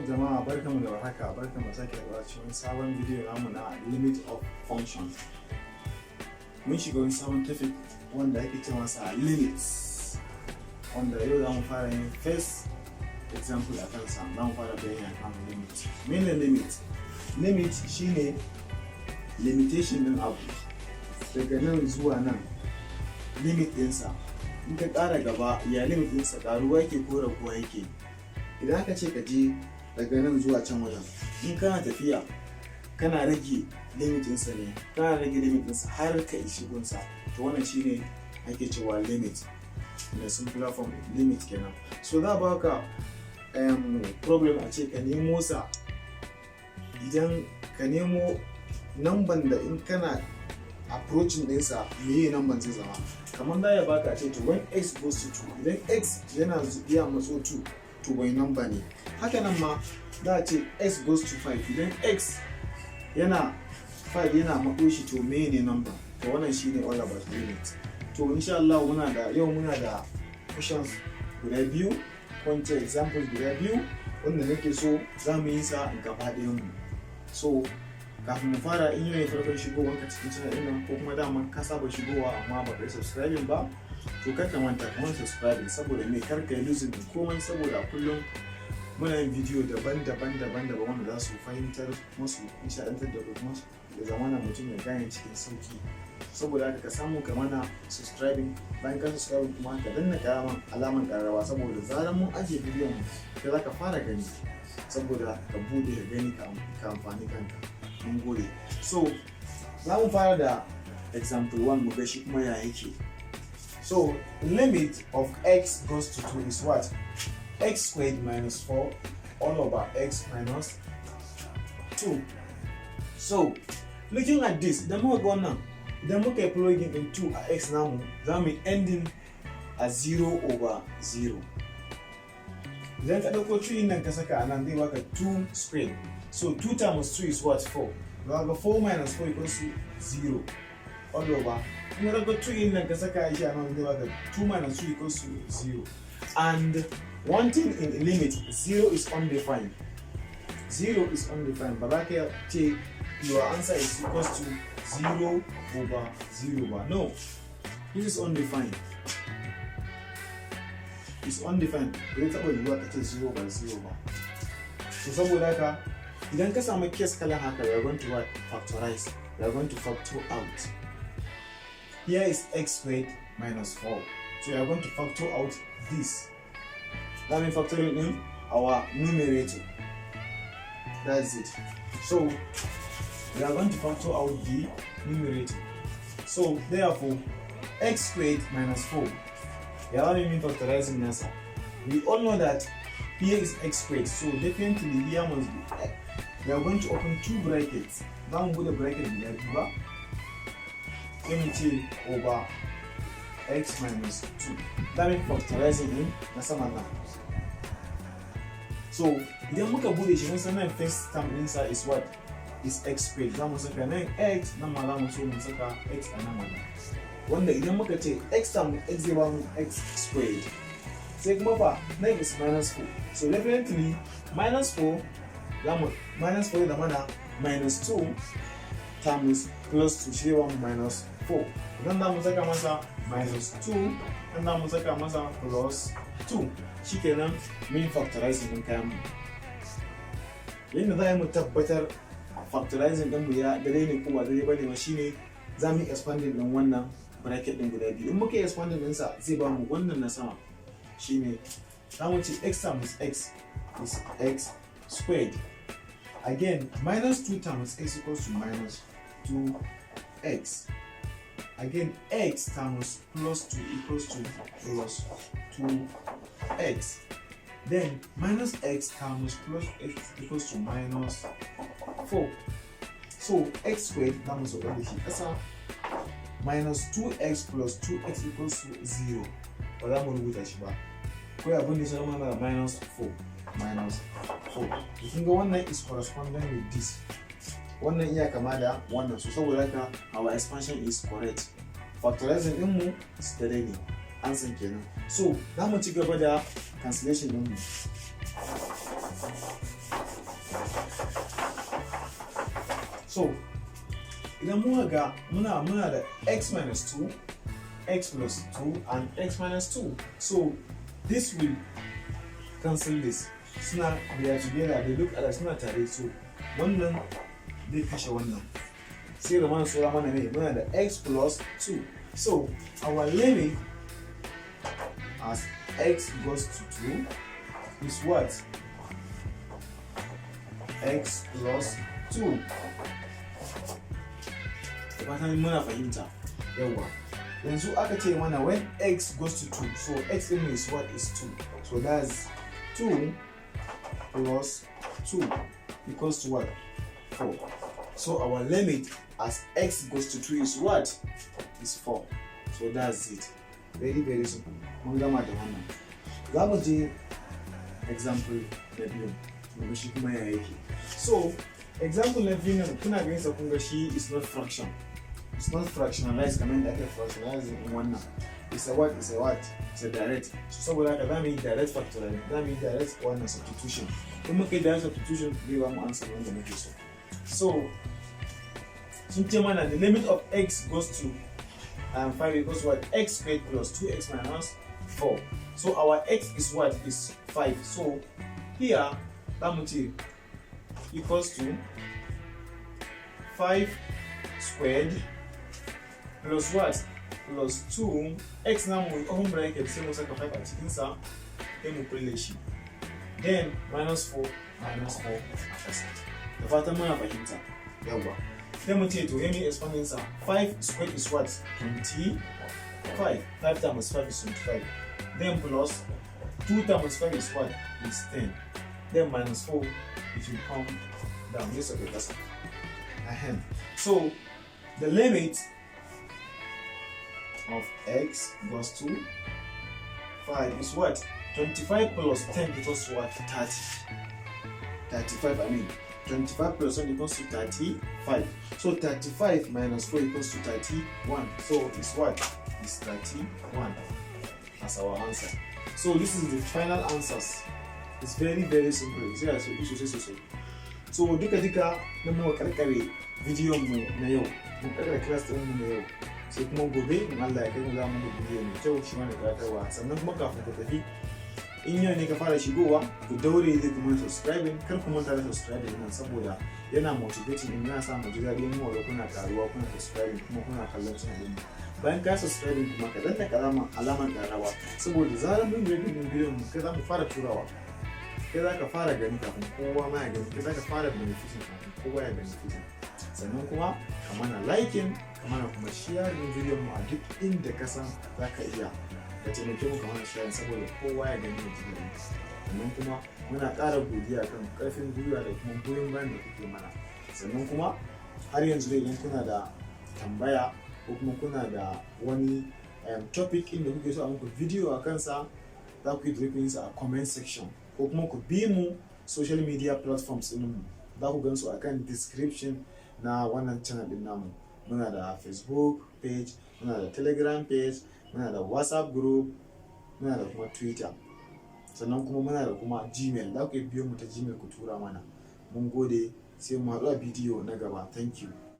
jama'a barkamu da warhaka, barkamu sake haɗuwa cikin sabon bidiyo namu na limit of function. Mun shiga wani sabon topic wanda ake ce masa limits, wanda yau za mu fara yin first example a kansa. Za mu fara bayani akan limit. Mene limit? Limit shine limitation din abu daga nan zuwa nan, limit ɗinsa. In ka ƙara gaba, ya limit ɗinsa ƙaruwa yake ko raguwa yake. Idan aka ce ka je daga nan zuwa can wajen, in kana tafiya kana rage limit ɗinsa ne, kana rage limit ɗinsa har ka ishi gunsa, to wannan shine ake cewa limit. Da simpler form limit kenan. So za ba ka problem a ce ka nemo sa, idan ka nemo number da in kana approaching ɗinsa meye number zai zama. Kamar da ya baka ce to when x goes to 2, idan x yana zuwa matso 2 to bai number ne. Haka nan ma za a ce x goes to 5, idan x yana 5 yana matso shi to meye ne number. To wannan shine all about limit. To insha Allah muna da questions guda biyu, ko examples guda biyu wanda nake so za mu yi sa gaba ɗayan mu. So kafin mu fara, in yanayin farkon shigowar ka cikin channel ɗin nan, ko kuma daman ka saba shigowa amma ba ka yi subscribing ba, to kar ka manta ka mana subscribing, saboda me kar ka yi losing din komai, saboda kullum muna yin video daban-daban wanda za su fahimtar musu, nishaɗantar da kuma da zamana mutum ya gane cikin sauki. Saboda haka ka samu ka mana subscribing, bayan ka subscribe kuma ka danna alaman ƙararrawa, saboda zaran mun ajiye bidiyon ka za ka fara gani, saboda ka bude ka gani ka amfani kanka. Mun gode. So za mu fara da example 1 mu ga shi kuma ya yake. So limit of x goes to 2 is what? X squared minus 4 all over x minus 2. So looking at this, idan muka ga wannan, idan muka yi plugging in 2 a x namu, za mu yi ending a 0 over 0. Idan ka ɗauko 2 nan ka saka a nan, zai baka 2 squared. So 2 times 2 is what? 4. Now 4 minus 4 equals to 0 all over. In order to 2 in the Kasaka, 2 minus 2 equals to 0. And one thing in limit, 0 is undefined. 0 is undefined. But like your answer is equals to 0 over 0. But no, this is undefined. It's undefined. It's about you are 0 over 0. So somewhere like idan ka samu case kalan haka, we are going to what? Factorize. We are going to factor out. Here is x squared minus 4. So we are going to factor out this. That means factoring in our numerator. That's it. So we are going to factor out the numerator. So therefore, x squared minus 4. We are only factorizing this. We all know that here is x squared. So definitely here must be x. We are going to open two brackets. Now we put the bracket in there. Then over x minus 2. That means factorizing in Nasamana. So idan muka bude shi, mun san nan first term inside is what? Is x squared. Za mu saka nan x, nan ma za mu so mu saka x a nan wannan. Wanda idan muka ce x term x zai ba mu x squared. Sai kuma fa nan is minus 4. So definitely minus 4 minus 4 da mana minus 2 times plus 2 shi yawan minus 4. Idan da mu saka masa minus 2, idan da mu saka masa plus 2, shikenan min factorizing din kayan mu. Yanda za mu tabbatar factorizing din mu ya dare ne ko ba dare bane ma, shine za mu expanding din wannan bracket din guda biyu. In muka expanding din sa, zai ba mu wannan na sama, shine za mu ce x times x is x squared. Again, minus 2 times x equals to minus 2x. Again, x times plus 2 equals to plus 2x. Then minus x times plus x equals to minus 4. So x squared, that was already here. Minus 2x plus 2x equals to 0. But that one would actually be minus 4. Minus 4. You can go 1 is corresponding with this. 1 iya kama da wannan, so saboda haka our expansion is correct. Factorizing din mu is da ne. Answer kenan. So za mu ci gaba da cancellation din mu. So idan muka ga muna da x minus 2, x plus 2 and x minus 2. So this will cancel this. Suna they are together, they look at suna tare, so wannan zai kashe wannan. Sai da mana sura mana ne muna da x plus 2. So our limit as x goes to 2 is what? X plus 2. Fatan muna fahimta. Yawa. Yanzu aka ce mana when x goes to 2, so x in is what? Is 2. So that's 2 plus 2 equals to what? 4. So our limit as x goes to 2 is what? Is 4. So that's it. Very, very simple. Mun gama da wannan. Za mu je example na biyu. Mu shi kuma ya yake. So example na biyu nan kuna ganin sa kun ga shi is not fraction. It's not fractionalized kamar da ake fractionalize in wannan. It's a what? It's a what? It's a direct. So saboda haka za mu yi direct factorial. Za mu yi direct wannan substitution. In muka yi direct substitution zai ba mu answer wanda muke so. So sun ce mana the limit of x goes to 5 equals to what? X squared plus 2x minus 4. So our x is what? Is 5. So here that much equals to 5 squared plus what? Plus 2. X now we open bracket, same as 5 at cikin sa, then mu kulle shi. Then minus 4 a ƙasa. Da fatan muna fahimta. Yawa. Then mu ce to yemi expanding sa 5 squared is what? 25. 5 times 5 is 25. Then plus 2 times 5 is what? Is 10. Then minus 4, it will come down. This is the ahem. So the limit of x goes to 5 is what? 25 plus 10 equals what? 30. 35, I mean. 25 plus 1 equals to 35. So 35 minus 4 equals to 31. So it's what? It's 31 as our answer. So this is the final answers. It's very, very simple. So duka na mu karkare video mu na yau. Mu karkare class din mu na yau. Sai kuma gobe in Allah ya kai mu za mu yi video mai kyau shi ma da gatarwa. Sannan kuma kafin ku tafi in yau ne ka fara shigowa ku daure zai kuma subscribing, kar ku manta da subscribing nan saboda yana motivating din, yana sa mu ji daɗin mu da kuna karuwa, kuna subscribing kuma kuna kallon channel din. Bayan ka subscribing kuma ka danna alaman ƙarawa saboda zarar mun yi video mu kai za mu fara turawa. Kai za ka fara gani kafin kowa ma ya gani, kai za ka fara benefiting kafin kowa ya benefiting. Sannan kuma ka mana liking, ka mana kuma sharing video mu a duk inda ka san za ka iya. Da taimake mu kamar sharing saboda kowa ya gani da jikin. Sannan kuma muna ƙara godiya kan ƙarfin gwiwa da kuma goyon bayan da kuke mana. Sannan kuma har yanzu dai idan kuna da tambaya ko kuma kuna da wani topic inda kuke so a muku video a kansa, za ku yi dropping sa a comment section ko kuma ku bi mu social media platforms ɗin mu. Za ku gan su akan description na wannan channel ɗin namu. Muna da Facebook page, muna da Telegram page, muna da WhatsApp group, muna da kuma Twitter. Sannan kuma muna da kuma Gmail. Za ku biyo mu ta Gmail ku tura mana. Mun gode, sai mu haɗu a bidiyo na gaba. Thank you.